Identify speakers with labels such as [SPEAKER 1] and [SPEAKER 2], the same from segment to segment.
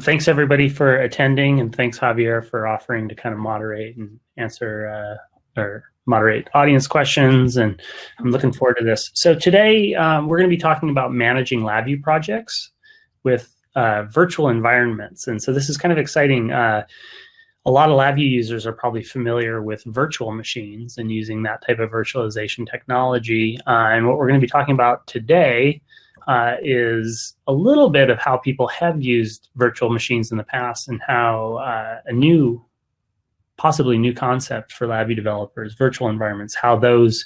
[SPEAKER 1] Thanks everybody for attending, and thanks Javier for offering to kind of moderate and answer or moderate audience questions. And I'm looking forward to this. So today we're going to be talking about managing LabVIEW projects with virtual environments. And so this is kind of exciting. A lot of LabVIEW users are probably familiar with virtual machines and using that type of virtualization technology. And what we're going to be talking about today is a little bit of how people have used virtual machines in the past and how a possibly new concept for LabVIEW developers, virtual environments, how those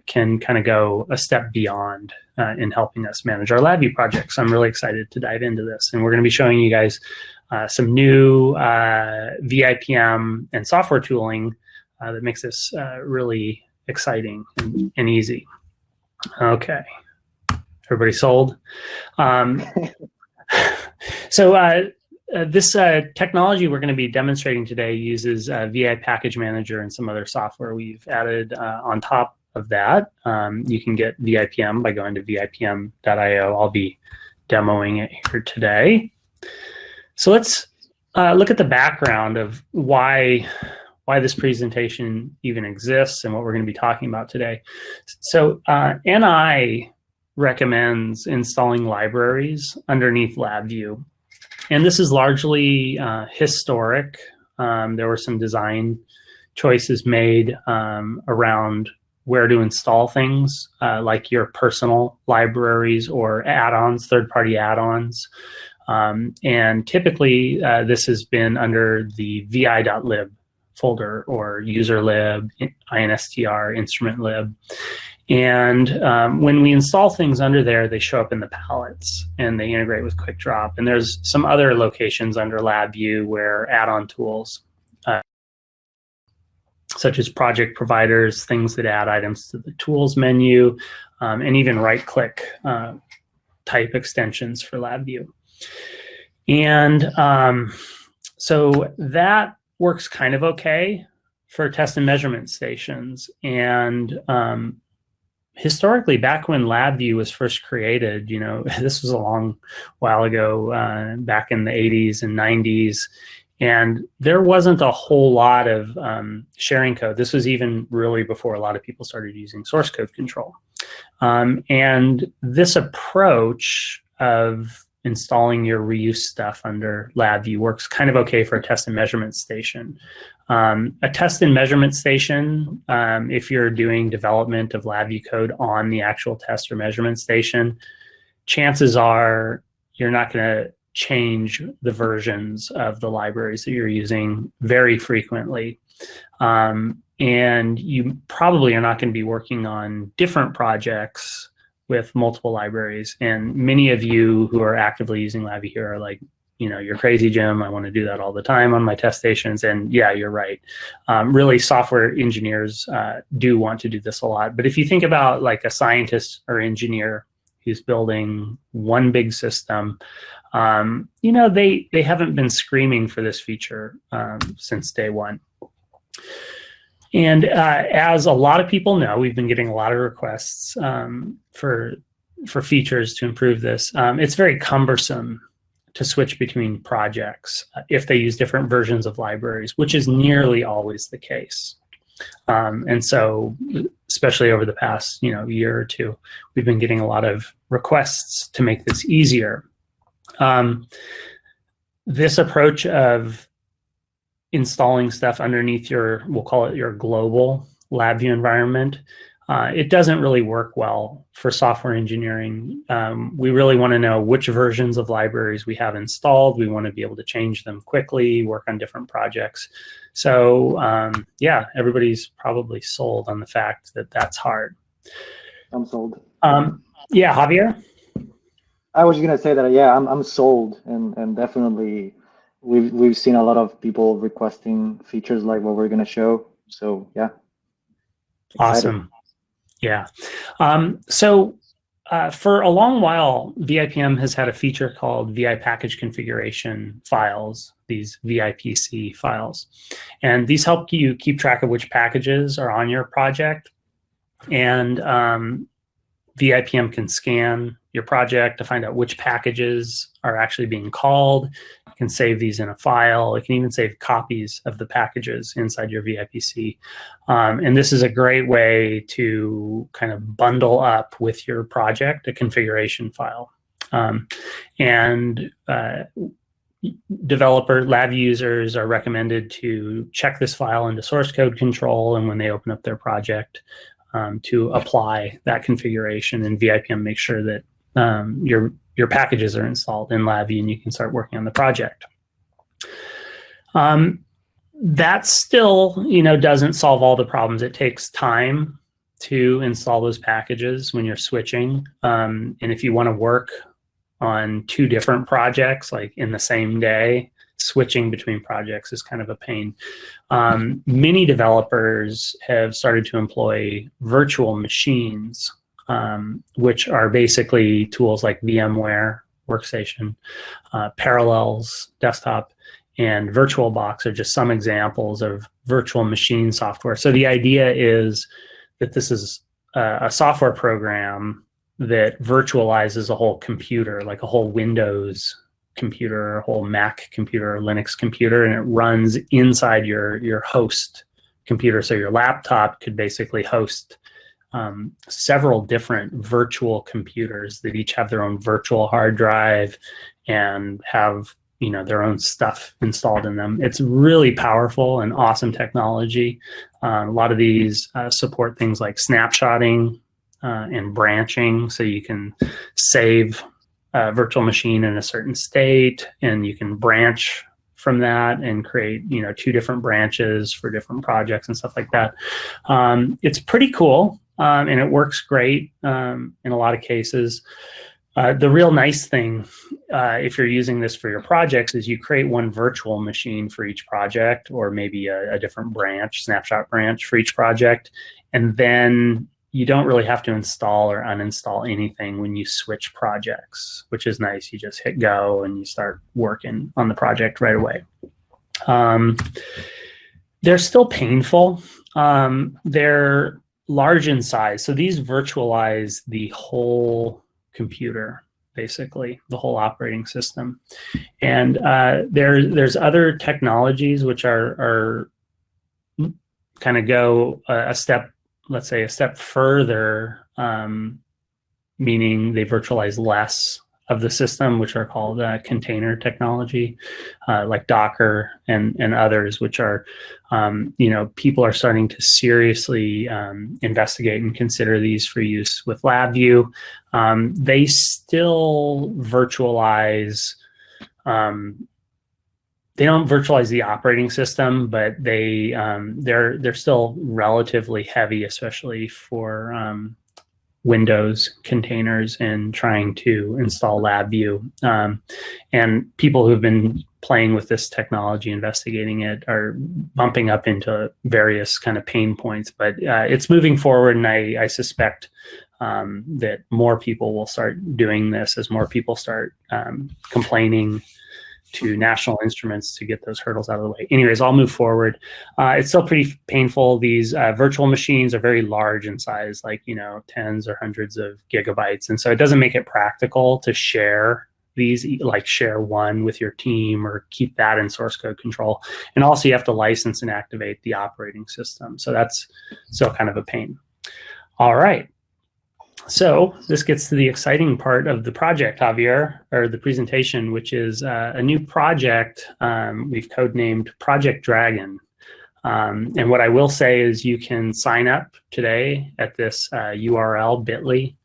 [SPEAKER 1] can kind of go a step beyond in helping us manage our LabVIEW projects. So I'm really excited to dive into this. And we're going to be showing you guys some new VIPM and software tooling that makes this really exciting and easy. Okay. Everybody sold? This technology we're going to be demonstrating today uses VI Package Manager and some other software we've added on top of that. You can get VIPM by going to vipm.io. I'll be demoing it here today. So let's look at the background of why this presentation even exists and what we're going to be talking about today. So NI recommends installing libraries underneath LabVIEW. And this is largely historic. There were some design choices made around where to install things, like your personal libraries or add-ons, third-party add-ons. And typically, this has been under the vi.lib folder or userlib, instr, instrument lib. And when we install things under there, they show up in the palettes and they integrate with QuickDrop. And there's some other locations under LabVIEW where add-on tools, such as project providers, things that add items to the tools menu, and even right-click type extensions for LabVIEW. And so that works kind of okay for test and measurement stations. And historically, back when LabVIEW was first created, you know, this was a long while ago, back in the 80s and 90s, and there wasn't a whole lot of sharing code. This was even really before a lot of people started using source code control. And this approach of installing your reuse stuff under LabVIEW works kind of okay for a test and measurement station. A test and measurement station, if you're doing development of LabVIEW code on the actual test or measurement station, chances are you're not going to change the versions of the libraries that you're using very frequently. And you probably are not going to be working on different projects with multiple libraries. And many of you who are actively using LabVIEW here are like, you know, you're crazy, Jim. I want to do that all the time on my test stations. And yeah, you're right. Really, software engineers do want to do this a lot. But if you think about like a scientist or engineer who's building one big system, you know, they haven't been screaming for this feature since day one. And as a lot of people know, we've been getting a lot of requests for features to improve this. It's very cumbersome to switch between projects if they use different versions of libraries, which is nearly always the case. And so, especially over the past year or two, we've been getting a lot of requests to make this easier. This approach of installing stuff underneath your, we'll call it your global LabVIEW environment, it doesn't really work well for software engineering. We really want to know which versions of libraries we have installed. We want to be able to change them quickly, work on different projects. So yeah, everybody's probably sold on the fact that that's hard.
[SPEAKER 2] I'm sold.
[SPEAKER 1] Yeah, Javier?
[SPEAKER 2] I was going to say that, yeah, I'm sold, and definitely we've seen a lot of people requesting features like what we're going to show. So yeah. Excited.
[SPEAKER 1] Awesome. Yeah. So for a long while, VIPM has had a feature called VI package configuration files, these VIPC files. And these help you keep track of which packages are on your project. And VIPM can scan your project to find out which packages are actually being called can save these in a file. It can even save copies of the packages inside your VIPC. And this is a great way to kind of bundle up with your project a configuration file. Developer lab users are recommended to check this file into source code control, and when they open up their project, to apply that configuration, and VIPM makes sure that your packages are installed in LabVIEW and you can start working on the project. That still, doesn't solve all the problems. It takes time to install those packages when you're switching. And if you want to work on 2 different projects, like in the same day, switching between projects is kind of a pain. Many developers have started to employ virtual machines, which are basically tools like VMware Workstation, Parallels Desktop, and VirtualBox are just some examples of virtual machine software. So the idea is that this is a software program that virtualizes a whole computer, like a whole Windows computer, a whole Mac computer, or Linux computer, and it runs inside your host computer. So your laptop could basically host several different virtual computers that each have their own virtual hard drive and have their own stuff installed in them. It's really powerful and awesome technology. A lot of these support things like snapshotting and branching, so you can save a virtual machine in a certain state, and you can branch from that and create 2 different branches for different projects and stuff like that. It's pretty cool, and it works great in a lot of cases. The real nice thing, if you're using this for your projects, is you create one virtual machine for each project, or maybe a different branch, snapshot branch for each project, and then you don't really have to install or uninstall anything when you switch projects, which is nice. You just hit go and you start working on the project right away. They're still painful. They're large in size. So these virtualize the whole computer, basically, the whole operating system. And there's other technologies which are kind of go a step, let's say a step further, meaning they virtualize less of the system, which are called container technology, like Docker and others, which are, people are starting to seriously investigate and consider these for use with LabVIEW. They still virtualize, they don't virtualize the operating system, but they're still relatively heavy, especially for Windows containers and trying to install LabVIEW. And people who've been playing with this technology, investigating it, are bumping up into various kind of pain points. But it's moving forward, and I suspect that more people will start doing this as more people start complaining to National Instruments to get those hurdles out of the way. Anyways, I'll move forward. It's still pretty painful. These virtual machines are very large in size, like, tens or hundreds of gigabytes. And so it doesn't make it practical to share these, like share one with your team or keep that in source code control. And also you have to license and activate the operating system. So that's still kind of a pain. All right. So this gets to the exciting part of the project, Javier, or the presentation, which is a new project we've codenamed Project Dragon. And what I will say is you can sign up today at this URL, bit.ly/Project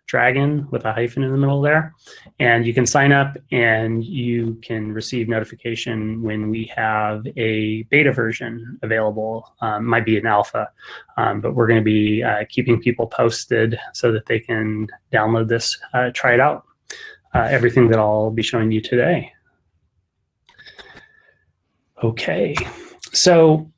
[SPEAKER 1] Dragon with a hyphen in the middle there. And you can sign up and you can receive notification when we have a beta version available. Might be an alpha, but we're going to be keeping people posted so that they can download this, try it out. Everything that I'll be showing you today. Okay, so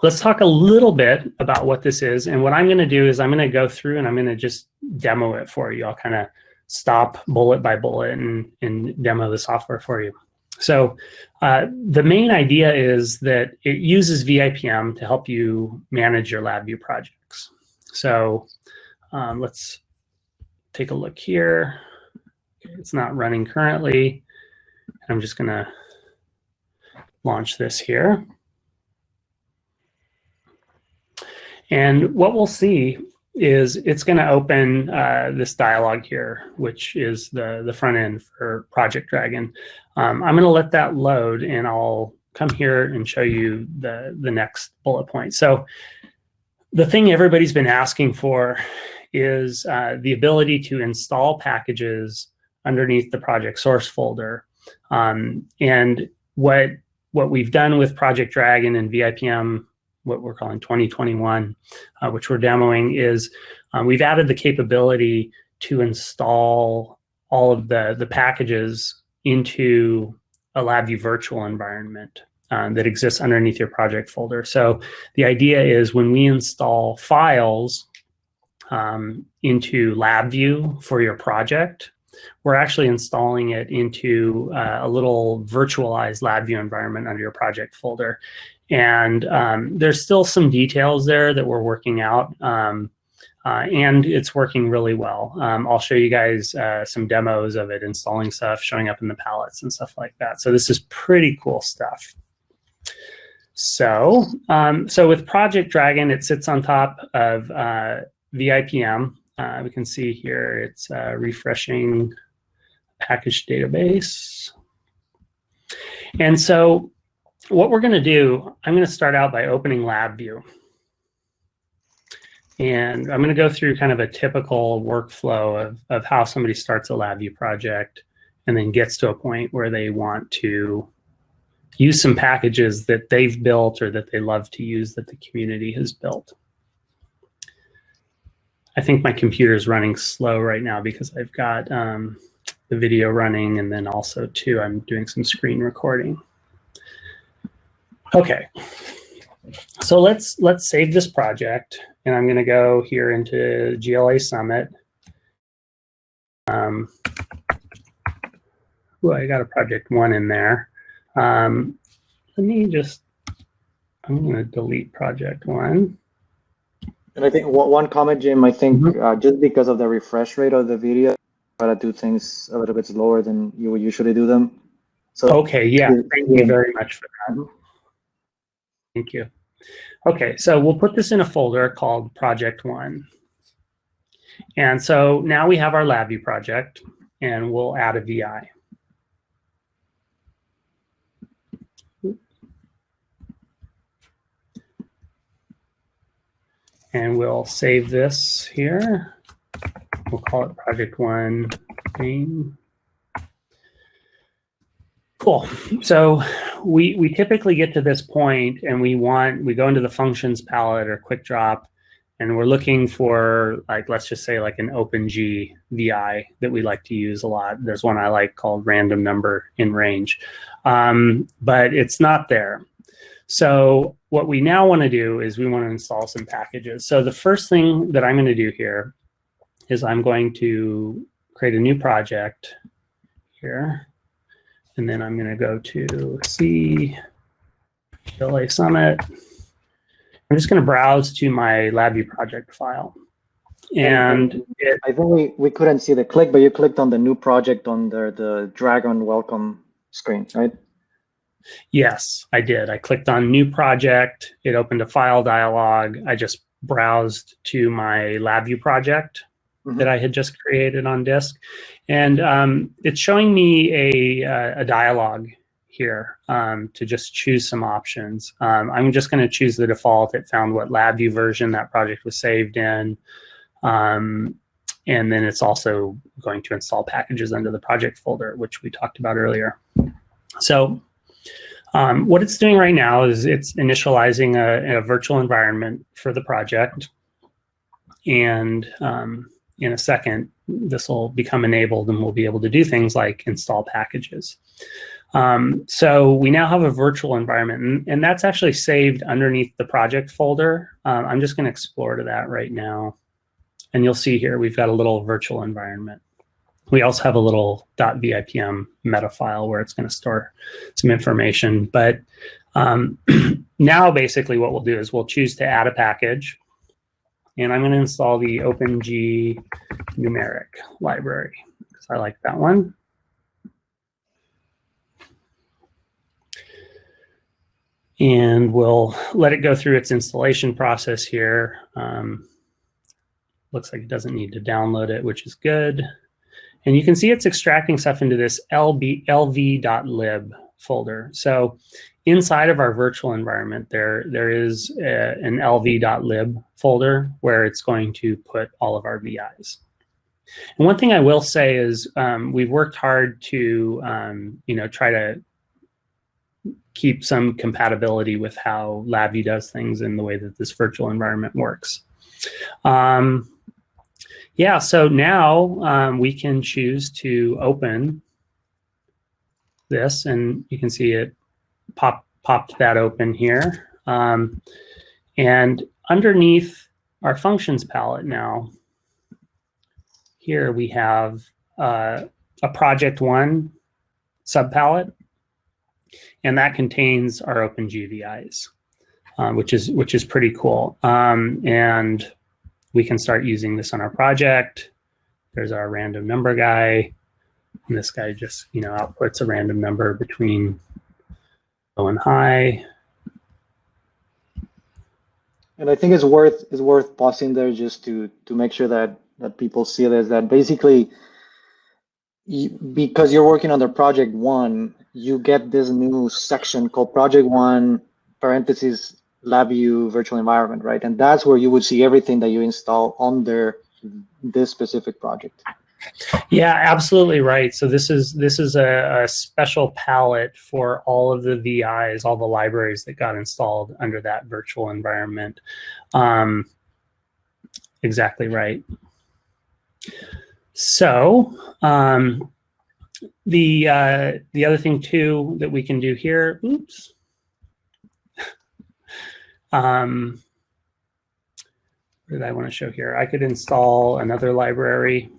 [SPEAKER 1] let's talk a little bit about what this is. And what I'm going to do is I'm going to go through and I'm going to just demo it for you. I'll kind of stop bullet by bullet and demo the software for you. So the main idea is that it uses VIPM to help you manage your LabVIEW projects. So let's take a look here. It's not running currently. I'm just going to launch this here. And what we'll see is it's going to open this dialog here, which is the front end for Project Dragon. I'm going to let that load, and I'll come here and show you the next bullet point. So the thing everybody's been asking for is the ability to install packages underneath the project source folder. And what we've done with Project Dragon and VIPM, what we're calling 2021, which we're demoing, is we've added the capability to install all of the packages into a LabVIEW virtual environment that exists underneath your project folder. So the idea is when we install files into LabVIEW for your project, we're actually installing it into a little virtualized LabVIEW environment under your project folder. And there's still some details there that we're working out, and it's working really well. I'll show you guys some demos of it installing stuff, showing up in the palettes and stuff like that. So this is pretty cool stuff. So, so with Project Dragon, it sits on top of VIPM. We can see here it's refreshing package database. And so what we're going to do, I'm going to start out by opening LabVIEW. And I'm going to go through kind of a typical workflow of how somebody starts a LabVIEW project and then gets to a point where they want to use some packages that they've built or that they love to use that the community has built. I think my computer is running slow right now because I've got the video running, and then also too, I'm doing some screen recording. Okay, so let's save this project, and I'm going to go here into GLA Summit. Oh, I got a project 1 in there. Let me just, I'm going to delete project 1.
[SPEAKER 2] And I think one comment, Jim, I think just because of the refresh rate of the video, try to do things a little bit slower than you would usually do them. So
[SPEAKER 1] okay, yeah, thank you very much for that. Thank you. Okay, so we'll put this in a folder called Project 1. And so now we have our LabVIEW project, and we'll add a VI. And we'll save this here. We'll call it Project 1 main. Cool. So we typically get to this point and we go into the functions palette or quick drop, and we're looking for, like, let's just say like an OpenG VI that we like to use a lot. There's one I like called random number in range, but it's not there. So what we now want to do is we want to install some packages. So the first thing that I'm going to do here is I'm going to create a new project here. And then I'm going to go to C, GLA Summit. I'm just going to browse to my LabVIEW project file. And
[SPEAKER 2] I think we couldn't see the click, but you clicked on the new project under the Dragon welcome screen, right?
[SPEAKER 1] Yes, I did. I clicked on new project. It opened a file dialog. I just browsed to my LabVIEW project that I had just created on disk. And it's showing me a dialog here to just choose some options. I'm just going to choose the default. It found what LabVIEW version that project was saved in. And then it's also going to install packages under the project folder, which we talked about earlier. So what it's doing right now is it's initializing a virtual environment for the project. And in a second, this will become enabled and we'll be able to do things like install packages. So we now have a virtual environment, and that's actually saved underneath the project folder. I'm just going to explore to that right now. And you'll see here we've got a little virtual environment. We also have a little .vipm meta file where it's going to store some information. But now basically what we'll do is we'll choose to add a package. And I'm going to install the OpenG numeric library because I like that one. And we'll let it go through its installation process here. Looks like it doesn't need to download it, which is good. And you can see it's extracting stuff into this lv.lib folder. So inside of our virtual environment, there is an lv.lib folder where it's going to put all of our VIs. And one thing I will say is we've worked hard to try to keep some compatibility with how LabVIEW does things and the way that this virtual environment works. Yeah, so now we can choose to open this, and you can see it popped that open here. And underneath our functions palette now, here we have a project 1 subpalette, and that contains our OpenGVIs, which is pretty cool. And we can start using this on our project. There's our random number guy, and this guy just outputs a random number between low and high.
[SPEAKER 2] And I think it's worth pausing there just to make sure that people see this, that basically because you're working on the project 1, you get this new section called project 1 parentheses LabVIEW virtual environment, right? And that's where you would see everything that you install under this specific project.
[SPEAKER 1] Yeah, absolutely right. So this is a special palette for all of the VIs, all the libraries that got installed under that virtual environment. Exactly right. So the other thing too that we can do here, oops. What did I want to show here? I could install another library.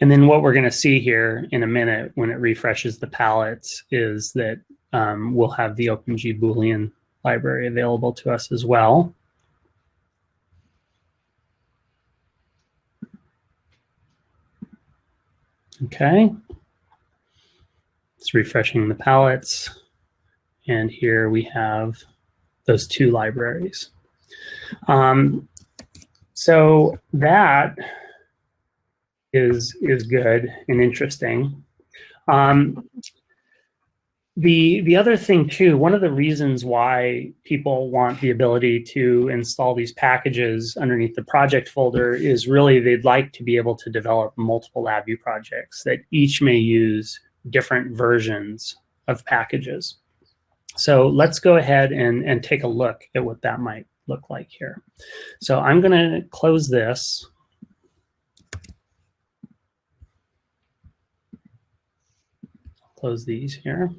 [SPEAKER 1] And then what we're going to see here in a minute when it refreshes the palettes is that we'll have the OpenG Boolean library available to us as well. Okay. It's refreshing the palettes. And here we have those 2 libraries. So that is good and interesting. The other thing too, one of the reasons why people want the ability to install these packages underneath the project folder is really they'd like to be able to develop multiple LabVIEW projects that each may use different versions of packages. So let's go ahead and take a look at what that might look like here. So I'm going to close this. Close these here.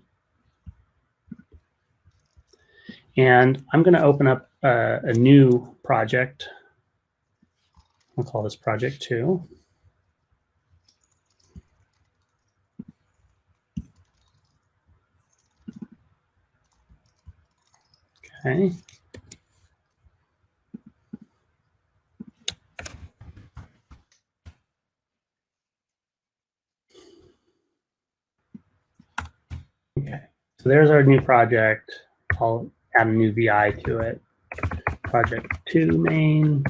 [SPEAKER 1] And I'm going to open up a new project. I'll call this project 2. Okay. Okay, so there's our new project. I'll add a new VI to it. Project 2 main.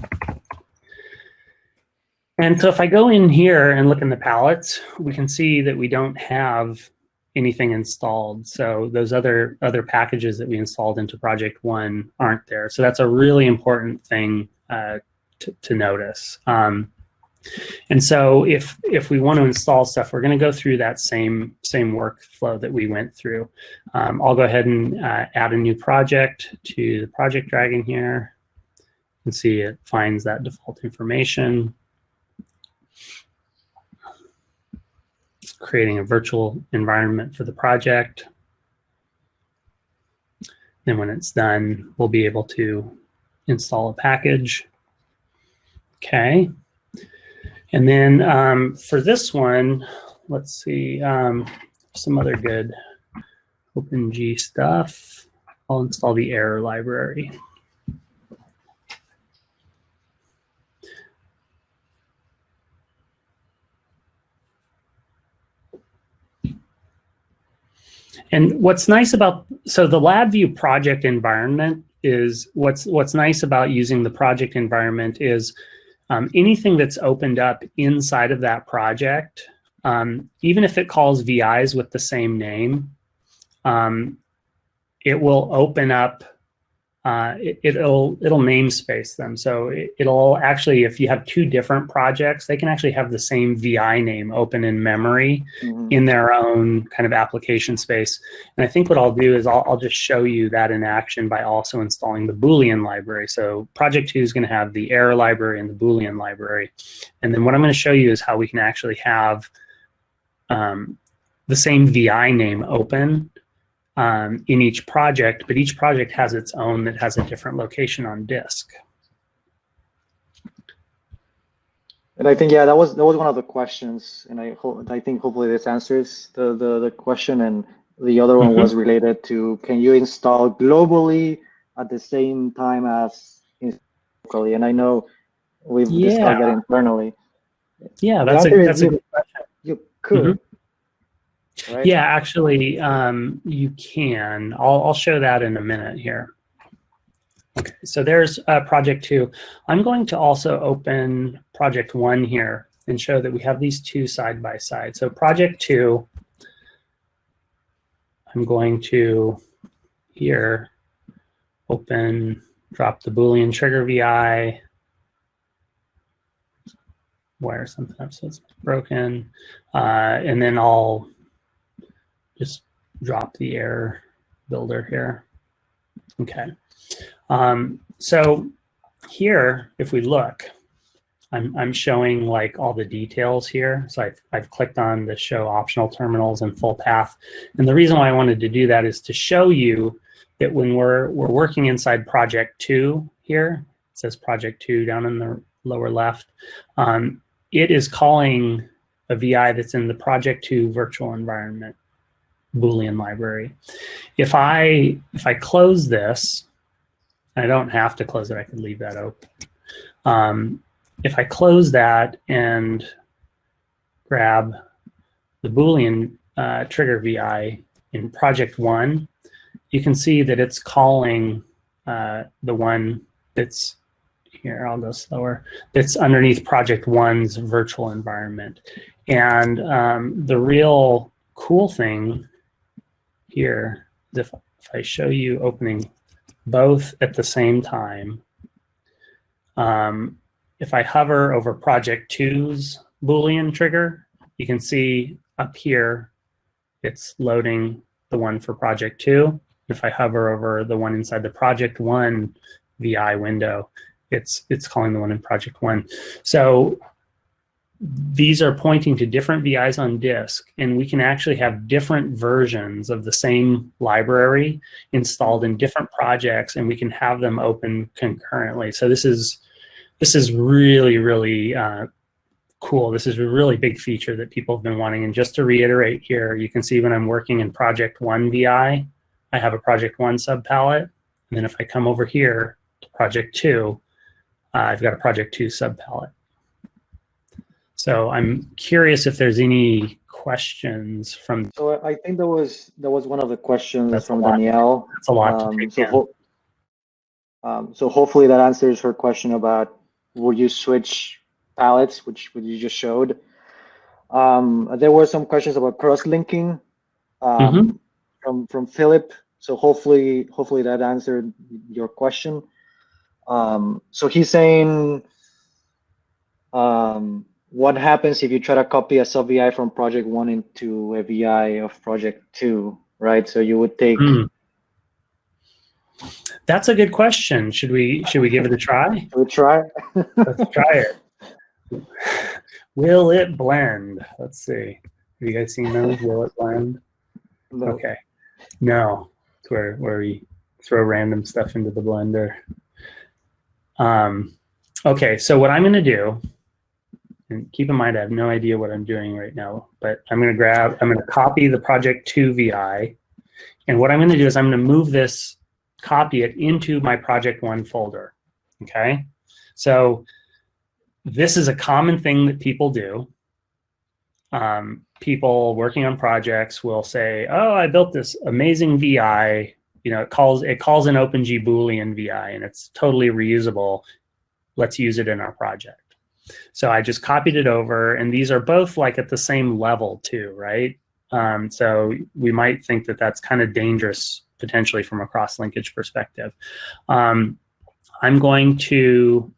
[SPEAKER 1] And so if I go in here and look in the palettes, we can see that we don't have anything installed. So those other packages that we installed into project 1 aren't there. So that's a really important thing to notice. And so if we want to install stuff, we're going to go through that same workflow that we went through. I'll go ahead and add a new project to the project dragon here. You can see it finds that default information. It's creating a virtual environment for the project. Then when it's done, we'll be able to install a package. Okay. And then for this one, let's see, some other good OpenG stuff. I'll install the error library. And what's nice about, so the LabVIEW project environment is, what's nice about using the project environment is anything that's opened up inside of that project, even if it calls VIs with the same name, it will open up, it'll namespace them. So it'll actually, if you have two different projects, they can actually have the same VI name open in memory in their own kind of application space. And I think what I'll do is I'll just show you that in action by also installing the Boolean library. So project 2 is going to have the error library and the Boolean library. And then what I'm going to show you is how we can actually have the same VI name open in each project, but each project has its own that has a different location on disk.
[SPEAKER 2] And I think, yeah, that was one of the questions, and I think hopefully this answers the question. And the other one was related to, can you install globally at the same time as locally? And I know we've discussed that internally.
[SPEAKER 1] Yeah, that's a good question.
[SPEAKER 2] You could. Right?
[SPEAKER 1] Yeah, actually, you can. I'll show that in a minute here. Okay, so there's project 2. I'm going to also open project 1 here and show that we have these two side by side. So project 2, I'm going to here open, drop the Boolean trigger VI, wire something up so it's broken, and then I'll just drop the error builder here. Okay. So here, if we look, I'm showing like all the details here. So I've clicked on the show optional terminals and full path. And the reason why I wanted to do that is to show you that when we're working inside project 2 here, it says project 2 down in the lower left, it is calling a VI that's in the project 2 virtual environment Boolean library. If I close this, I don't have to close it, I could leave that open. If I close that and grab the Boolean trigger VI in project 1, you can see that it's calling the one that's here, I'll go slower, that's underneath project 1's virtual environment. And the real cool thing here is if I show you opening both at the same time, if I hover over project 2's Boolean trigger, you can see up here it's loading the one for project 2. If I hover over the one inside the project 1 VI window, it's calling the one in project 1. So these are pointing to different VIs on disk, and we can actually have different versions of the same library installed in different projects, and we can have them open concurrently. So this is really, really cool. This is a really big feature that people have been wanting. And just to reiterate here, you can see when I'm working in project 1 VI, I have a project 1 subpalette. And then if I come over here to project 2, I've got a project 2 subpalette. So I'm curious if there's any questions from.
[SPEAKER 2] So I think that was one of the questions from Danielle.
[SPEAKER 1] That's a lot to take in.
[SPEAKER 2] So hopefully that answers her question about would you switch palettes, which you just showed. There were some questions about cross-linking from Philip. So hopefully that answered your question. So he's saying, what happens if you try to copy a sub VI from project 1 into a VI of project 2, right? So you would take.
[SPEAKER 1] That's a good question. Should we give it a try?
[SPEAKER 2] Should we try?
[SPEAKER 1] Let's try it. Will it blend? Let's see. Have you guys seen those? Will it blend?
[SPEAKER 2] No.
[SPEAKER 1] Okay. No. It's where we throw random stuff into the blender. Okay, so what I'm going to do and keep in mind, I have no idea what I'm doing right now, but I'm going to copy the project 2 VI. And what I'm going to do is I'm going to copy it into my project 1 folder. Okay. So this is a common thing that people do. People working on projects will say, oh, I built this amazing VI. You know, it calls an OpenG Boolean VI, and it's totally reusable. Let's use it in our project. So I just copied it over, and these are both like at the same level too, right? So we might think that that's kind of dangerous potentially from a cross-linkage perspective. I'm going to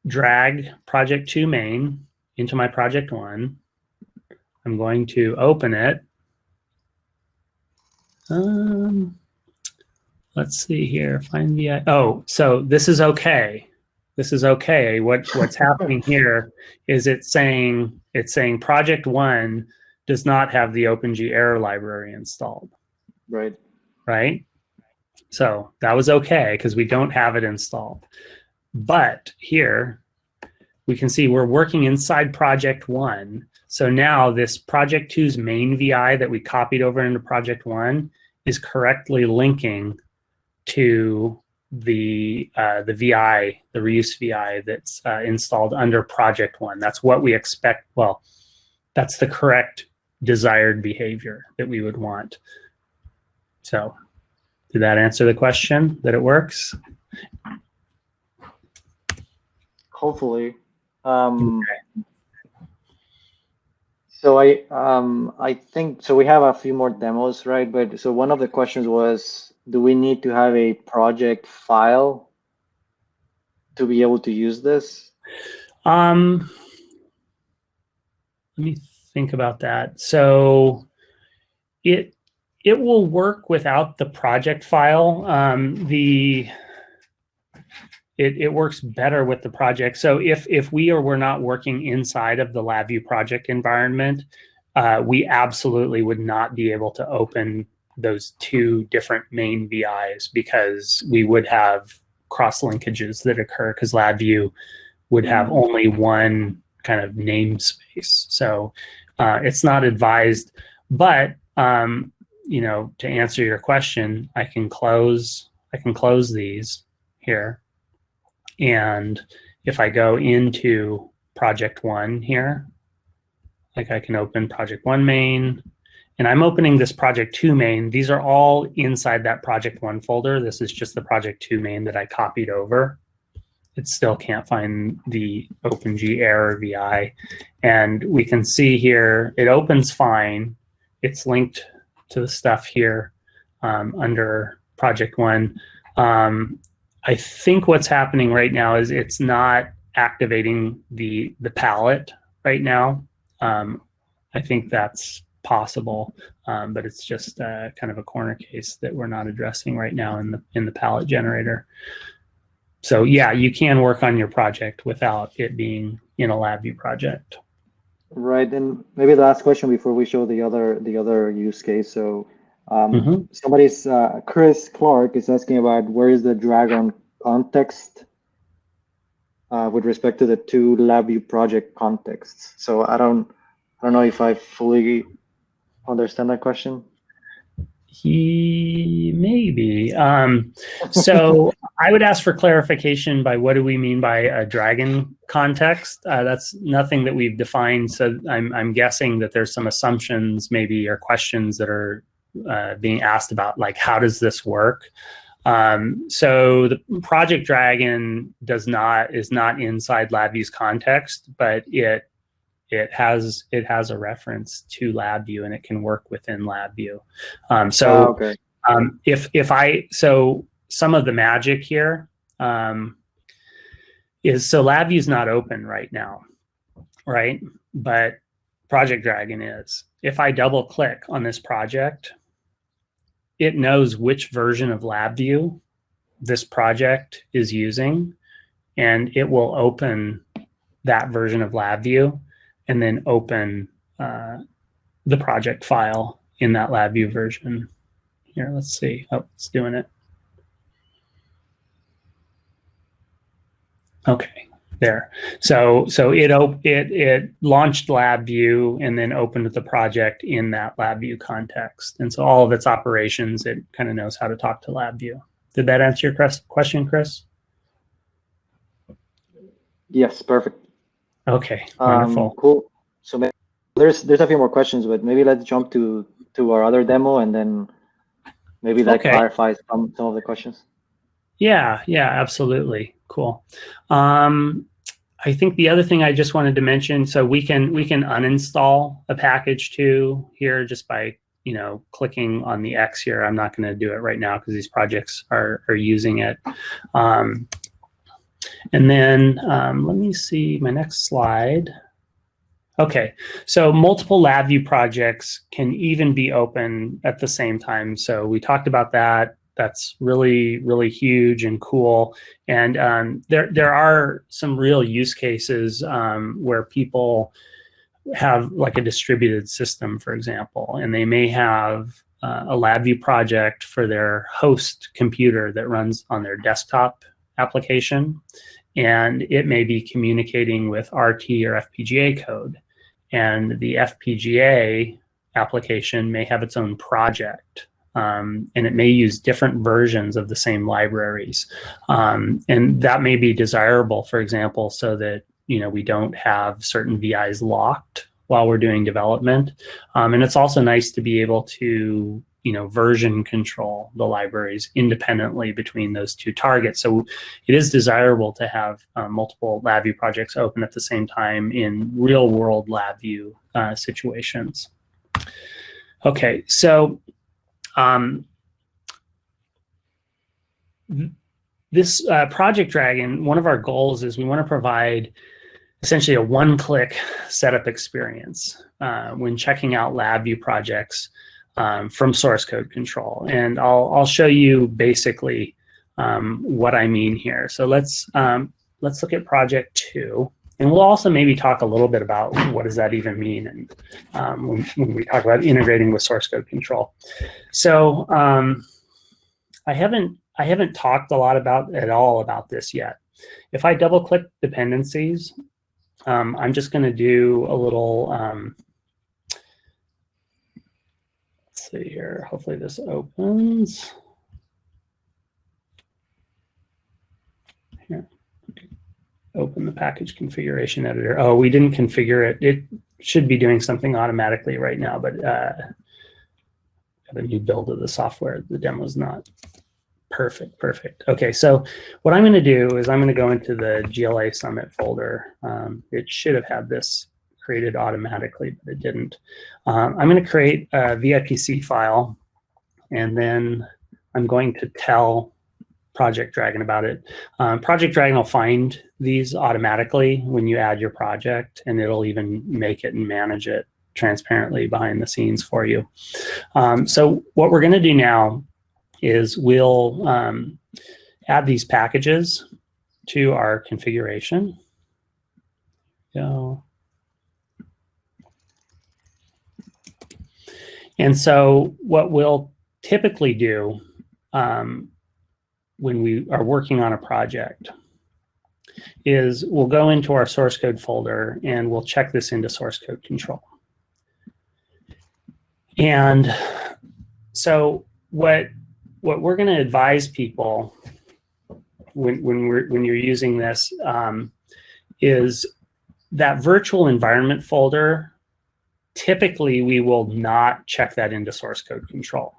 [SPEAKER 1] drag project 2 main into my project 1. I'm going to open it. Let's see here, find the, oh, so this is okay. This is okay. What's happening here is it's saying project 1 does not have the OpenG error library installed.
[SPEAKER 2] Right.
[SPEAKER 1] Right? So that was okay because we don't have it installed. But here we can see we're working inside project 1. So now this project 2's main VI that we copied over into project 1 is correctly linking to the VI, the reuse VI that's installed under project 1. That's what we expect. Well, that's the correct desired behavior that we would want. So did that answer the question that it works?
[SPEAKER 2] Hopefully.
[SPEAKER 1] Okay.
[SPEAKER 2] So I think so. We have a few more demos, right? But so one of the questions was, do we need to have a project file to be able to use this?
[SPEAKER 1] Let me think about that. So it will work without the project file. It works better with the project. So if we were not working inside of the LabVIEW project environment, we absolutely would not be able to open those 2 different main VIs because we would have cross linkages that occur because LabVIEW would have only one kind of namespace. So it's not advised. But you know, to answer your question, I can close these here. And if I go into project 1 here, like I can open project 1 main, and I'm opening this project 2 main. These are all inside that project 1 folder. This is just the project 2 main that I copied over. It still can't find the OpenG error VI. And we can see here, it opens fine. It's linked to the stuff here under project 1. I think what's happening right now is it's not activating the palette right now. I think that's possible, but it's just kind of a corner case that we're not addressing right now in the palette generator. So yeah, you can work on your project without it being in a LabVIEW project.
[SPEAKER 2] Right, and maybe the last question before we show the other use case. So somebody's Chris Clark is asking about where is the drag on context with respect to the 2 LabVIEW project contexts. So I don't know if I fully understand that question.
[SPEAKER 1] Maybe. So I would ask for clarification by what do we mean by a dragon context? That's nothing that we've defined. So I'm guessing that there's some assumptions maybe or questions that are being asked about, like, how does this work? So the Project Dragon is not inside LabVIEW's context, but it has a reference to LabVIEW and it can work within LabVIEW.
[SPEAKER 2] Okay.
[SPEAKER 1] So some of the magic here is, so LabVIEW's not open right now, right? But Project Dragon is. If I double click on this project, it knows which version of LabVIEW this project is using, and it will open that version of LabVIEW and then open the project file in that LabVIEW version. Here, let's see. Oh, it's doing it. Okay. there. So it launched LabVIEW and then opened the project in that LabVIEW context. And so all of its operations, it kind of knows how to talk to LabVIEW. Did that answer your question, Chris?
[SPEAKER 2] Yes, perfect.
[SPEAKER 1] Okay, wonderful.
[SPEAKER 2] Cool. So maybe there's a few more questions, but maybe let's jump to our other demo, and then maybe that clarifies some of the questions.
[SPEAKER 1] Yeah, absolutely. Cool. I think the other thing I just wanted to mention, so we can uninstall a package too here just by clicking on the X here. I'm not going to do it right now because these projects are using it. And then let me see my next slide. Okay, so multiple LabVIEW projects can even be open at the same time. So we talked about that. That's really, really huge and cool. And there are some real use cases where people have like a distributed system, for example, and they may have a LabVIEW project for their host computer that runs on their desktop application, and it may be communicating with RT or FPGA code. And the FPGA application may have its own project. And it may use different versions of the same libraries. And that may be desirable, for example, so that we don't have certain VIs locked while we're doing development. And it's also nice to be able to version control the libraries independently between those two targets. So it is desirable to have multiple LabVIEW projects open at the same time in real world LabVIEW situations. Okay, so this Project Dragon, one of our goals is we want to provide essentially a one-click setup experience when checking out LabVIEW projects from source code control. And I'll show you basically what I mean here. So let's look at project 2. And we'll also maybe talk a little bit about what does that even mean, and when we talk about integrating with source code control. So I haven't talked a lot at all about this yet. If I double click dependencies, I'm just going to do a little. Let's see here. Hopefully this opens. Here. Open the package configuration editor. Oh, we didn't configure it. It should be doing something automatically right now, but got a new build of the software. The demo's not perfect. Okay, so what I'm going to do is I'm going to go into the GLA Summit folder. It should have had this created automatically, but it didn't. I'm going to create a VIPC file, and then I'm going to tell Project Dragon about it. Project Dragon will find these automatically when you add your project, and it'll even make it and manage it transparently behind the scenes for you. So what we're going to do now is we'll add these packages to our configuration. And so what we'll typically do when we are working on a project is we'll go into our source code folder and we'll check this into source code control. And so what we're going to advise people when you're using this is that virtual environment folder. Typically, we will not check that into source code control.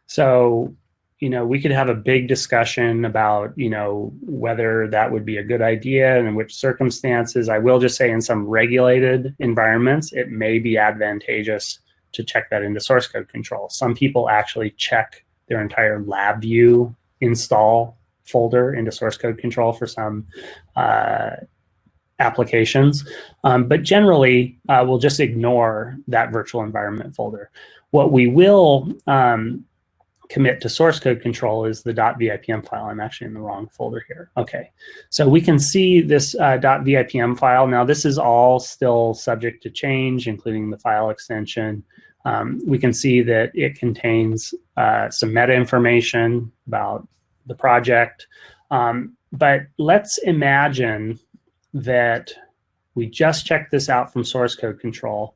[SPEAKER 1] So, we could have a big discussion about, whether that would be a good idea and in which circumstances. I will just say in some regulated environments, it may be advantageous to check that into source code control. Some people actually check their entire LabVIEW install folder into source code control for some applications, but generally we'll just ignore that virtual environment folder. What we will commit to source code control is the .vipm file. I'm actually in the wrong folder here. Okay, so we can see this .vipm file. Now this is all still subject to change, including the file extension. We can see that it contains some meta information about the project, but let's imagine that we just checked this out from source code control,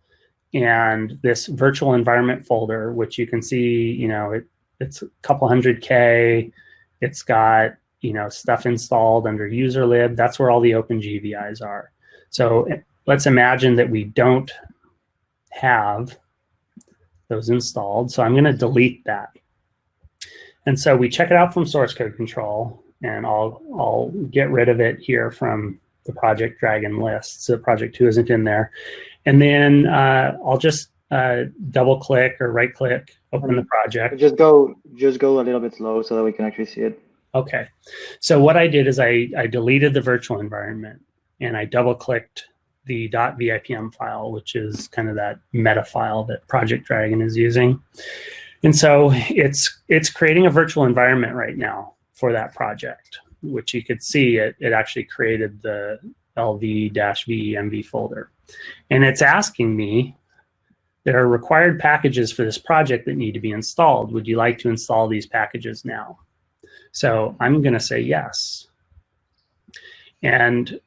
[SPEAKER 1] and this virtual environment folder, which you can see, you know, it's a couple hundred K. It's got, you know, stuff installed under user lib. That's where all the OpenGVIs are. So let's imagine that we don't have those installed. So I'm going to delete that. And so we check it out from source code control, and I'll get rid of it here from the Project Dragon list. So Project 2 isn't in there. And then I'll just double click or right click, open the project.
[SPEAKER 2] Just go a little bit slow so that we can actually see it.
[SPEAKER 1] Okay. So what I did is I deleted the virtual environment, and I double clicked the .vipm file, which is kind of that meta file that Project Dragon is using. And so it's creating a virtual environment right now for that project, which you could see it actually created the LV-VEMV folder. And it's asking me, there are required packages for this project that need to be installed. Would you like to install these packages now? So I'm going to say yes. And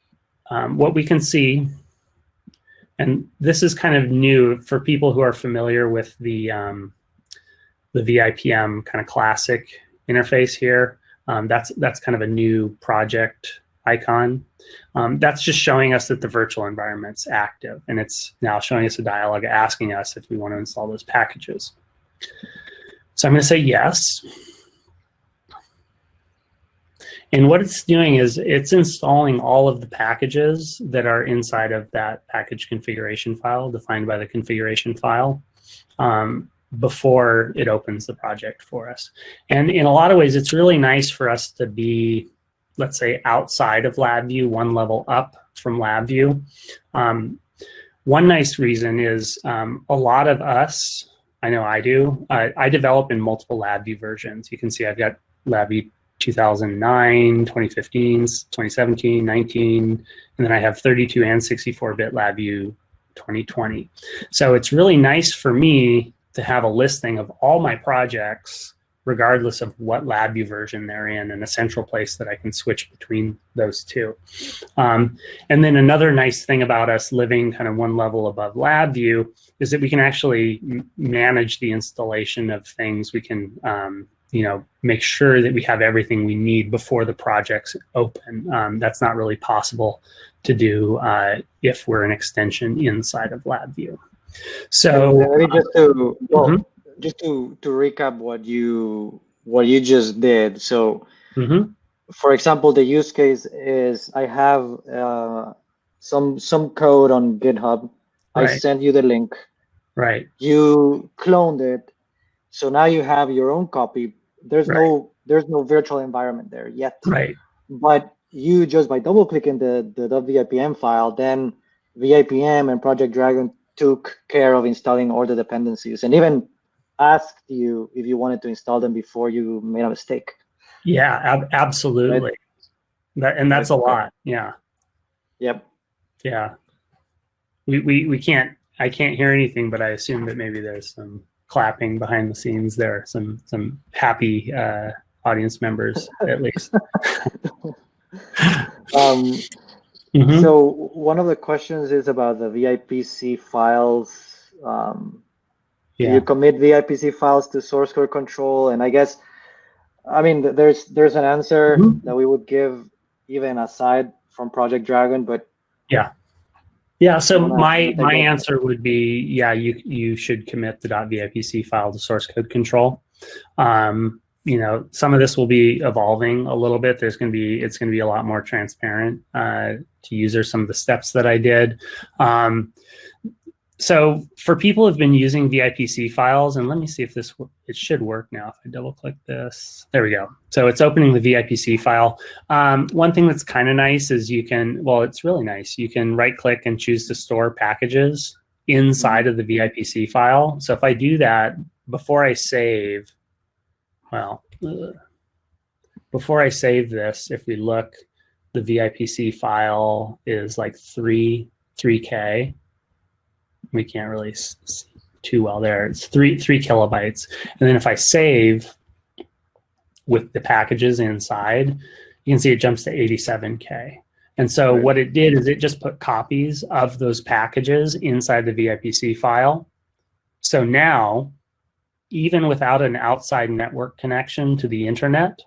[SPEAKER 1] what we can see, and this is kind of new for people who are familiar with the VIPM kind of classic interface here. That's kind of a new project icon. That's just showing us that the virtual environment's active, and it's now showing us a dialog asking us if we want to install those packages. So I'm going to say yes. And what it's doing is it's installing all of the packages that are inside of that package configuration file defined by the configuration file before it opens the project for us. And in a lot of ways, it's really nice for us to be, let's say, outside of LabVIEW, one level up from LabVIEW. One nice reason is a lot of us, I know I do, I develop in multiple LabVIEW versions. You can see I've got LabVIEW 2009, 2015, 2017, 19, and then I have 32 and 64-bit LabVIEW 2020. So it's really nice for me to have a listing of all my projects, regardless of what LabVIEW version they're in, and a central place that I can switch between those two. And then another nice thing about us living kind of one level above LabVIEW is that we can actually manage the installation of things. We can you know, make sure that we have everything we need before the project's open. That's not really possible to do if we're an extension inside of LabVIEW. So
[SPEAKER 2] maybe just to recap what you just did. So for example, the use case is I have some code on GitHub.
[SPEAKER 1] Right.
[SPEAKER 2] I sent you the link.
[SPEAKER 1] Right.
[SPEAKER 2] You cloned it. So now you have your own copy. There's no virtual environment there yet.
[SPEAKER 1] Right.
[SPEAKER 2] But you just by double clicking the .vipm file, then VIPM and Project Dragon took care of installing all the dependencies and even asked you if you wanted to install them before you made a mistake.
[SPEAKER 1] Yeah, absolutely. Right? That's a lot. Yeah. Yep. Yeah. We can't. I can't hear anything, but I assume that maybe there's some clapping behind the scenes there, some happy audience members at least.
[SPEAKER 2] So one of the questions is about the VIPC files. Do you commit VIPC files to source code control? And I guess, I mean, there's an answer that we would give even aside from Project Dragon, but
[SPEAKER 1] yeah. So my answer would be, yeah, you should commit the .vipc file to source code control. You know, some of this will be evolving a little bit. It's going to be a lot more transparent to users, some of the steps that I did. So for people who've been using VIPC files, and let me see if it should work now. If I double click this, there we go. So it's opening the VIPC file. One thing that's kind of nice is you can, well, it's really nice. You can right click and choose to store packages inside of the VIPC file. So if I do that before I save, before I save this, if we look, the VIPC file is like 3K. We can't really see too well there. It's 3 kilobytes. And then if I save with the packages inside, you can see it jumps to 87K. And so
[SPEAKER 2] Right.
[SPEAKER 1] what it did is it just put copies of those packages inside the VIPC file. So now, even without an outside network connection to the internet,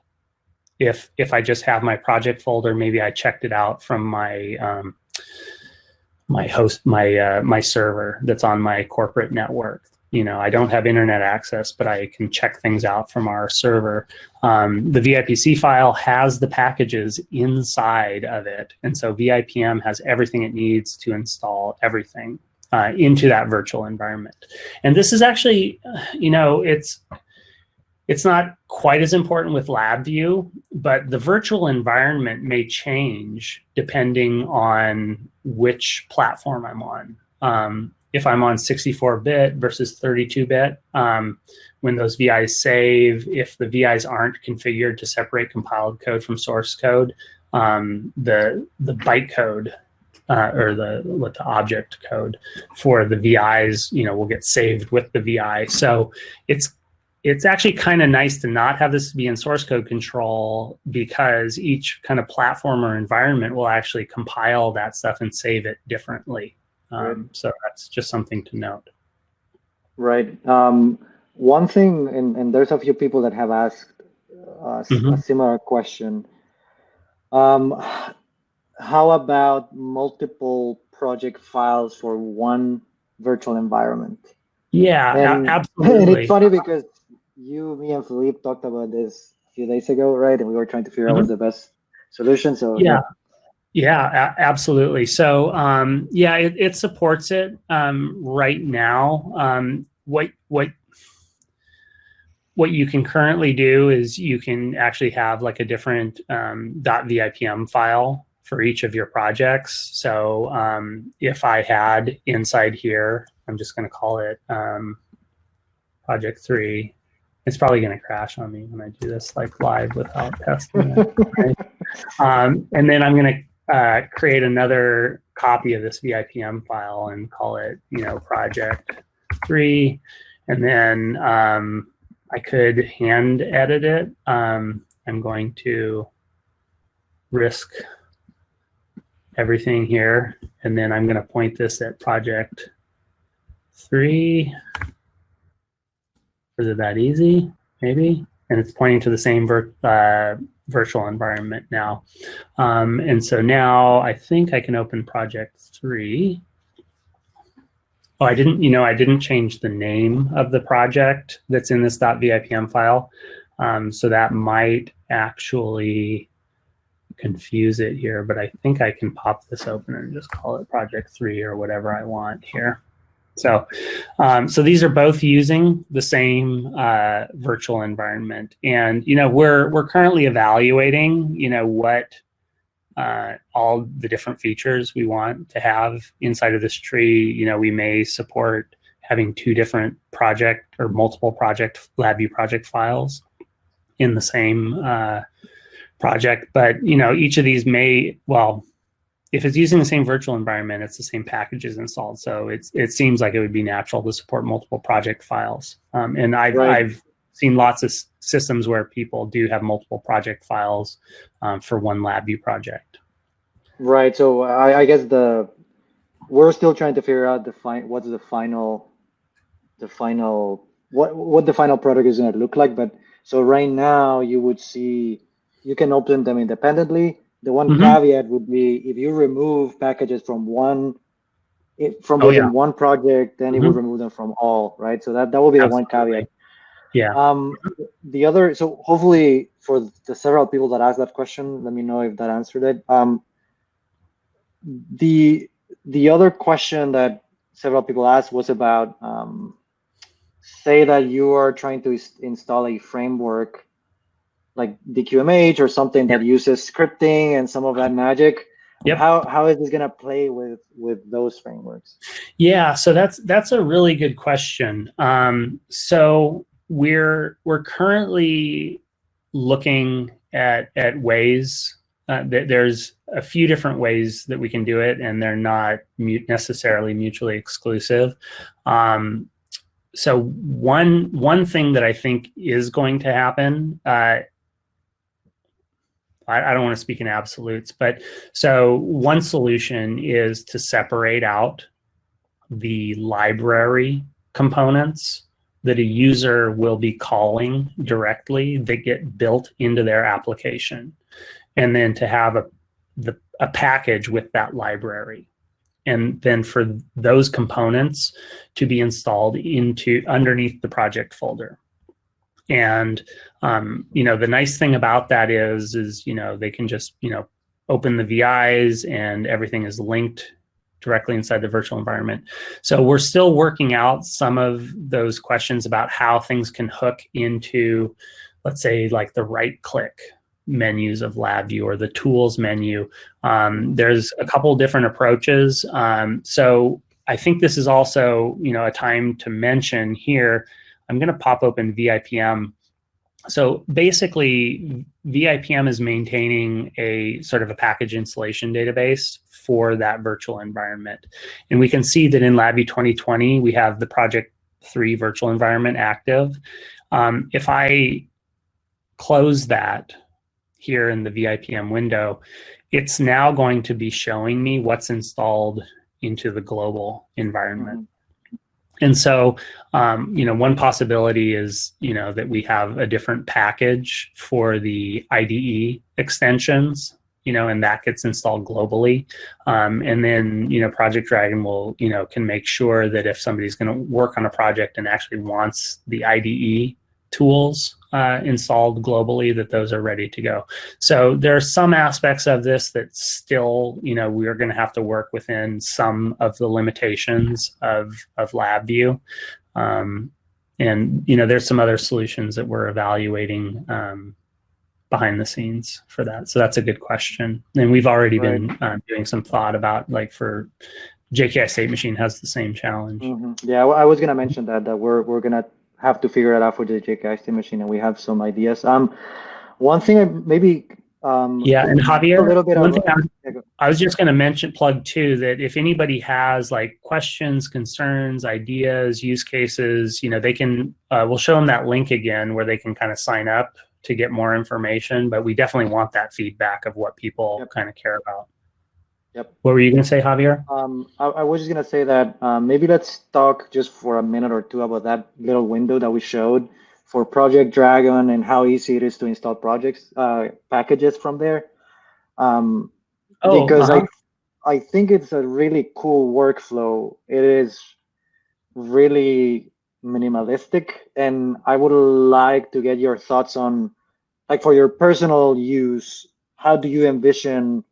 [SPEAKER 1] if I just have my project folder, maybe I checked it out from my my server that's on my corporate network. You know, I don't have internet access, but I can check things out from our server. The VIPC file has the packages inside of it, and so VIPM has everything it needs to install everything into that virtual environment. And this is actually, you know, it's not quite as important with LabVIEW, but the virtual environment may change depending on which platform I'm on. If I'm on 64-bit versus 32-bit, when those VIs save, if the VIs aren't configured to separate compiled code from source code, the bytecode or the object code for the VIs, you know, will get saved with the VI. So it's actually kind of nice to not have this be in source code control, because each kind of platform or environment will actually compile that stuff and save it differently.
[SPEAKER 2] Right.
[SPEAKER 1] So that's just something to note.
[SPEAKER 2] Right. One thing, and there's a few people that have asked a similar question. How about multiple project files for one virtual environment?
[SPEAKER 1] Yeah, absolutely.
[SPEAKER 2] And it's funny because you, me, and Philippe talked about this a few days ago, right? And we were trying to figure out what's the best solution. So
[SPEAKER 1] yeah, absolutely. So yeah, it supports it right now. What you can currently do is you can actually have like a different .vipm file for each of your projects. So if I had inside here, I'm just going to call it project 3. It's probably going to crash on me when I do this like live without testing it. Right? And then I'm going to create another copy of this VIPM file and call it, you know, project 3. And then I could hand edit it. I'm going to risk everything here. And then I'm going to point this at project 3. Is it that easy? Maybe. And it's pointing to the same virtual environment now. And so now I think I can open project 3. Oh, I didn't change the name of the project that's in this .vipm file. So that might actually confuse it here, but I think I can pop this open and just call it project 3 or whatever I want here. So, so these are both using the same virtual environment, and you know we're currently evaluating what all the different features we want to have inside of this tree. You know, we may support having 2 different project or multiple project LabVIEW project files in the same project, but you know each of these may, well, if it's using the same virtual environment, it's the same packages installed. So it seems like it would be natural to support multiple project files. And I've seen lots of systems where people do have multiple project files for one LabVIEW project.
[SPEAKER 2] Right. So I guess we're still trying to figure out what the final product is going to look like. But so right now you would see you can open them independently. The one caveat would be if you remove packages from within one project, then it will remove them from all, right? So that will be the one caveat.
[SPEAKER 1] Yeah.
[SPEAKER 2] The other, so hopefully for the several people that asked that question, let me know if that answered it. The other question that several people asked was about, say that you are trying to install a framework like DQMH or something that uses scripting and some of that magic.
[SPEAKER 1] Yep.
[SPEAKER 2] How is this going to play with those frameworks?
[SPEAKER 1] Yeah, so that's a really good question. So we're currently looking at ways there's a few different ways that we can do it, and they're not necessarily mutually exclusive. So one thing that I think is going to happen, I don't want to speak in absolutes, but so one solution is to separate out the library components that a user will be calling directly that get built into their application, and then to have a package with that library, and then for those components to be installed into underneath the project folder. And the nice thing about that is they can just open the VIs and everything is linked directly inside the virtual environment. So we're still working out some of those questions about how things can hook into, let's say, like the right-click menus of LabVIEW or the tools menu. There's a couple different approaches. So I think this is also a time to mention here. I'm going to pop open VIPM. So basically, VIPM is maintaining a sort of a package installation database for that virtual environment. And we can see that in LabVIEW 2020, we have the Project 3 virtual environment active. If I close that here in the VIPM window, it's now going to be showing me what's installed into the global environment. And so, one possibility is, that we have a different package for the IDE extensions, and that gets installed globally. And then, Project Dragon will, can make sure that if somebody's going to work on a project and actually wants the IDE tools installed globally, that those are ready to go. So there are some aspects of this that still, we are going to have to work within some of the limitations of LabVIEW. And, there's some other solutions that we're evaluating behind the scenes for that. So that's a good question. And we've already been doing some thought about, like, for JKI State Machine has the same challenge.
[SPEAKER 2] Yeah, I was going to mention that we're going to have to figure it out for the JKI State Machine, and we have some ideas. One thing and Javier,
[SPEAKER 1] a little bit one thing I was just going to plug too, that if anybody has like questions, concerns, ideas, use cases, they can, we'll show them that link again where they can kind of sign up to get more information, but we definitely want that feedback of what people kind of care about. What were you going to say, Javier?
[SPEAKER 2] I was just going to say that maybe let's talk just for a minute or two about that little window that we showed for Project Dragon and how easy it is to install packages from there. Because I think it's a really cool workflow. It is really minimalistic, and I would like to get your thoughts on, like, for your personal use, how do you envision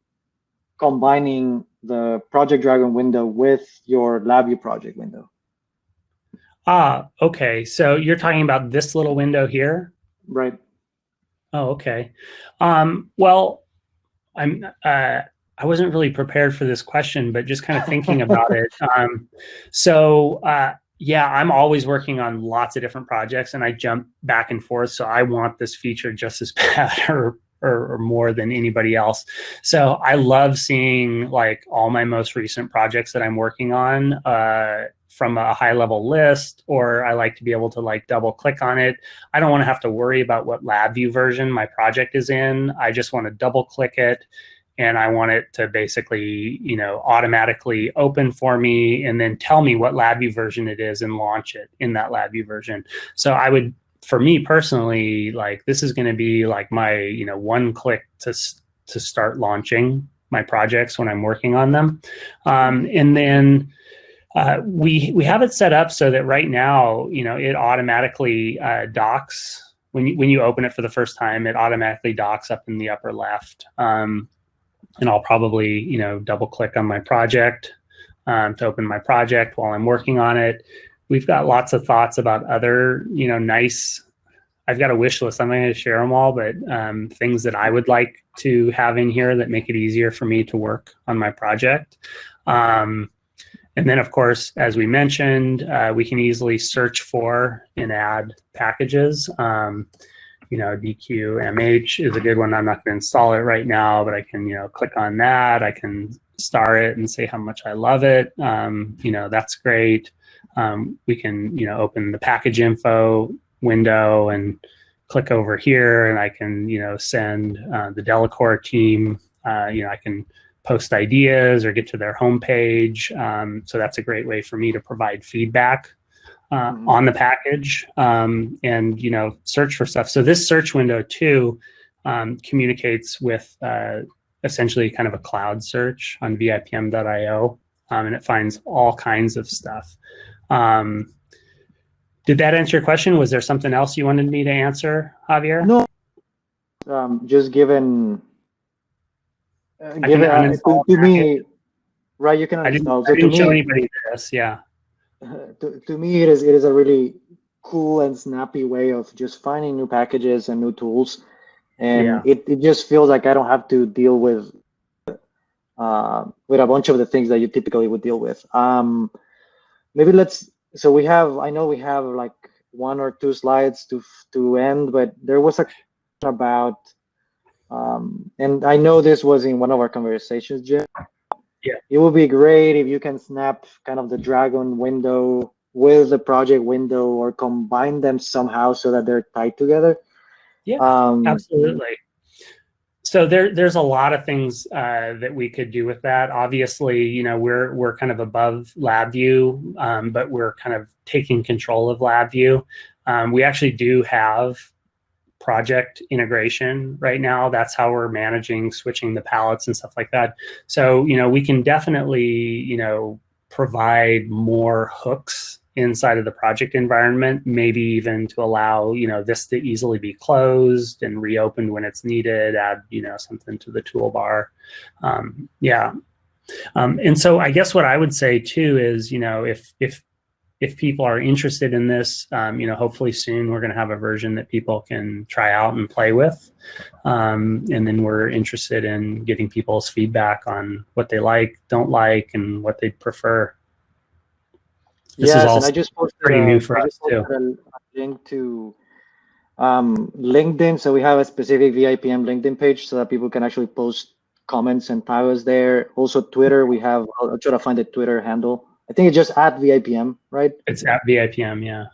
[SPEAKER 2] combining the Project Dragon window with your LabVIEW project window?
[SPEAKER 1] Okay. So you're talking about this little window here?
[SPEAKER 2] Right.
[SPEAKER 1] Oh, okay. Well, I wasn't really prepared for this question, but just kind of thinking about it. Yeah, I'm always working on lots of different projects, and I jump back and forth. So I want this feature just as bad or more than anybody else. So I love seeing like all my most recent projects that I'm working on from a high level list, or I like to be able to like double click on it. I don't want to have to worry about what LabVIEW version my project is in. I just want to double click it, and I want it to basically, automatically open for me and then tell me what LabVIEW version it is and launch it in that LabVIEW version. So I would, for me personally, like, this is going to be like my, one click to start launching my projects when I'm working on them. And then we have it set up so that right now, it automatically docks. When you open it for the first time, it automatically docks up in the upper left. And I'll probably, double click on my project to open my project while I'm working on it. We've got lots of thoughts about other, nice, I've got a wish list. I'm not going to share them all, but things that I would like to have in here that make it easier for me to work on my project. And then, of course, as we mentioned, we can easily search for and add packages. DQMH is a good one. I'm not going to install it right now, but I can, click on that. I can star it and say how much I love it. That's great. We can, open the package info window and, click over here and I can, send the Delacorp team, I can post ideas or get to their homepage. So that's a great way for me to provide feedback on the package and, search for stuff. So this search window too communicates with essentially kind of a cloud search on vipm.io, and it finds all kinds of stuff. Did that answer your question? Was there something else you wanted me to answer, Javier?
[SPEAKER 2] No, just given to me, right? You can uninstall.
[SPEAKER 1] I didn't show anybody this. Yeah.
[SPEAKER 2] To me, it is a really cool and snappy way of just finding new packages and new tools, and it just feels like I don't have to deal with a bunch of the things that you typically would deal with. Maybe so I know we have like 1 or 2 slides to end, but there was a question about, and I know this was in one of our conversations, Jim.
[SPEAKER 1] Yeah.
[SPEAKER 2] It would be great if you can snap kind of the Dragon window with the project window or combine them somehow so that they're tied together.
[SPEAKER 1] Yeah, absolutely. So there's a lot of things that we could do with that. Obviously, we're kind of above LabVIEW, but we're kind of taking control of LabVIEW. We actually do have project integration right now. That's how we're managing switching the palettes and stuff like that. So, we can definitely, provide more hooks inside of the project environment, maybe even to allow, this to easily be closed and reopened when it's needed, add, something to the toolbar. And so I guess what I would say too is, if people are interested in this, hopefully soon we're going to have a version that people can try out and play with. And then we're interested in getting people's feedback on what they like, don't like, and what they prefer. This is also
[SPEAKER 2] and I just posted
[SPEAKER 1] pretty new for us too.
[SPEAKER 2] A link to LinkedIn. So we have a specific VIPM LinkedIn page so that people can actually post comments and tag us there. Also Twitter, I'll try to find the Twitter handle. I think it's just at VIPM, right?
[SPEAKER 1] It's at VIPM, yeah.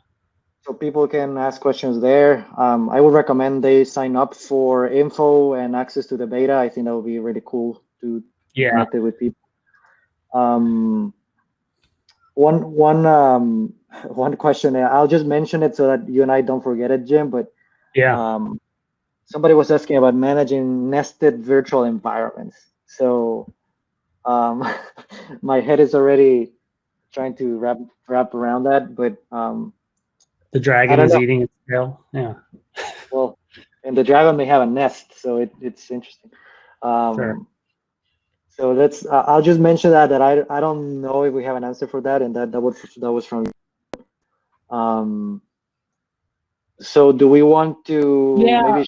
[SPEAKER 2] So people can ask questions there. I would recommend they sign up for info and access to the beta. I think that would be really cool to connect it with people. One question, I'll just mention it so that you and I don't forget it, Jim, but somebody was asking about managing nested virtual environments. So my head is already trying to wrap around that, but
[SPEAKER 1] the dragon is eating its tail. Yeah.
[SPEAKER 2] Well, and the dragon may have a nest, so it's interesting.
[SPEAKER 1] Sure.
[SPEAKER 2] So that's I'll just mention that I don't know if we have an answer for that, and that was from. So do we want to maybe?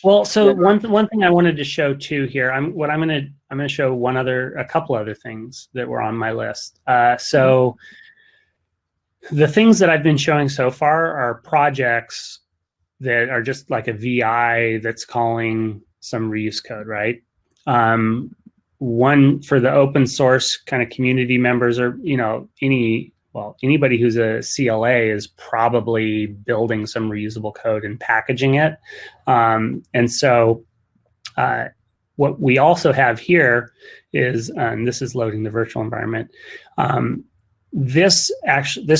[SPEAKER 1] Well, so one thing I wanted to show too here. I'm gonna show a couple other things that were on my list. So the things that I've been showing so far are projects that are just like a VI that's calling some reuse code, right? One for the open source kind of community members, or anybody who's a CLA is probably building some reusable code and packaging it. And so what we also have here is, and this is loading the virtual environment. This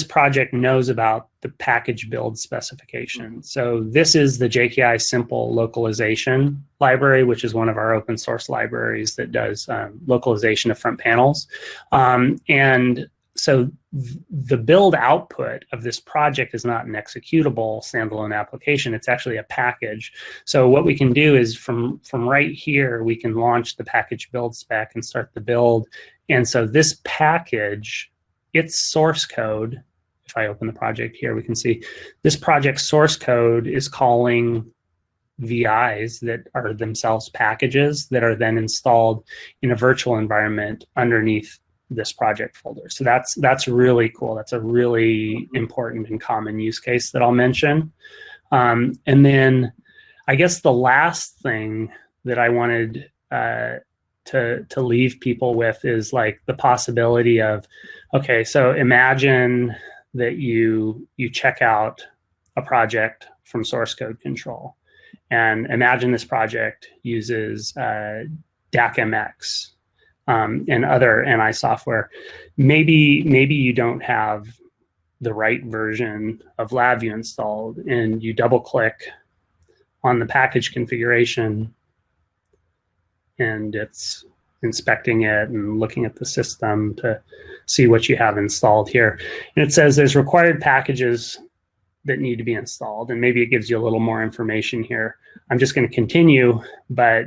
[SPEAKER 1] project knows about the package build specification. So this is the JKI simple localization library, which is one of our open source libraries that does localization of front panels. And so the build output of this project is not an executable standalone application. It's actually a package. So what we can do is from right here, we can launch the package build spec and start the build. And so this package, its source code, if I open the project here, we can see this project source code is calling VIs that are themselves packages that are then installed in a virtual environment underneath this project folder. So that's really cool. That's a really important and common use case that I'll mention. And then I guess the last thing that I wanted to leave people with is like the possibility of, okay, so imagine that you check out a project from source code control. And imagine this project uses DACMX and other NI software. Maybe you don't have the right version of LabVIEW installed, and you double click on the package configuration, and it's inspecting it and looking at the system to see what you have installed here. And it says there's required packages that need to be installed, and maybe it gives you a little more information here. I'm just going to continue, but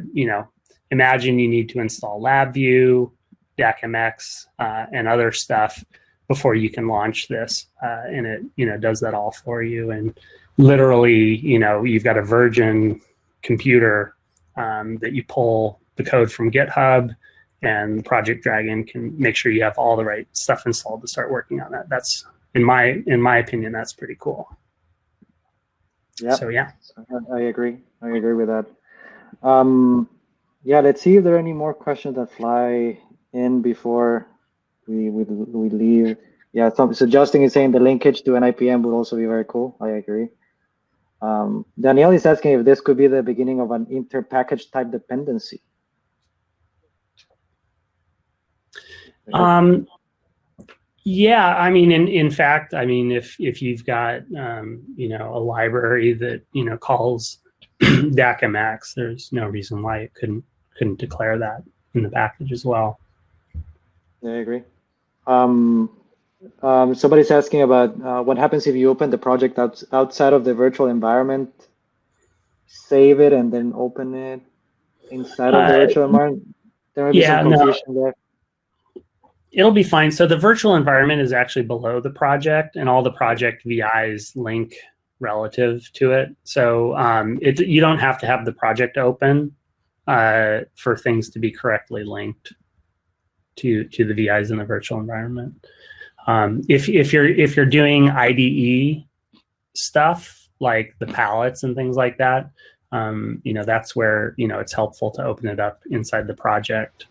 [SPEAKER 1] imagine you need to install LabVIEW, DACMX, and other stuff before you can launch this, and it does that all for you. And literally, you've got a Virgin computer that you pull the code from GitHub, and Project Dragon can make sure you have all the right stuff installed to start working on that. That's in my opinion, that's pretty cool.
[SPEAKER 2] Yeah.
[SPEAKER 1] So yeah,
[SPEAKER 2] I agree. I agree with that. Yeah, let's see if there are any more questions that fly in before we leave. Yeah, so Justin is saying the linkage to NIPM would also be very cool. I agree. Danielle is asking if this could be the beginning of an inter-package type dependency.
[SPEAKER 1] Yeah, I mean, in fact, I mean, if you've got a library that calls DACMX, there's no reason why it couldn't declare that in the package as well.
[SPEAKER 2] Yeah, I agree. Somebody's asking about what happens if you open the project outside of the virtual environment, save it, and then open it inside of the virtual environment. There might be some confusion there.
[SPEAKER 1] It'll be fine. So the virtual environment is actually below the project, and all the project VIs link relative to it. So you don't have to have the project open for things to be correctly linked to the VIs in the virtual environment. If you're doing IDE stuff like the palettes and things like that, that's where it's helpful to open it up inside the project.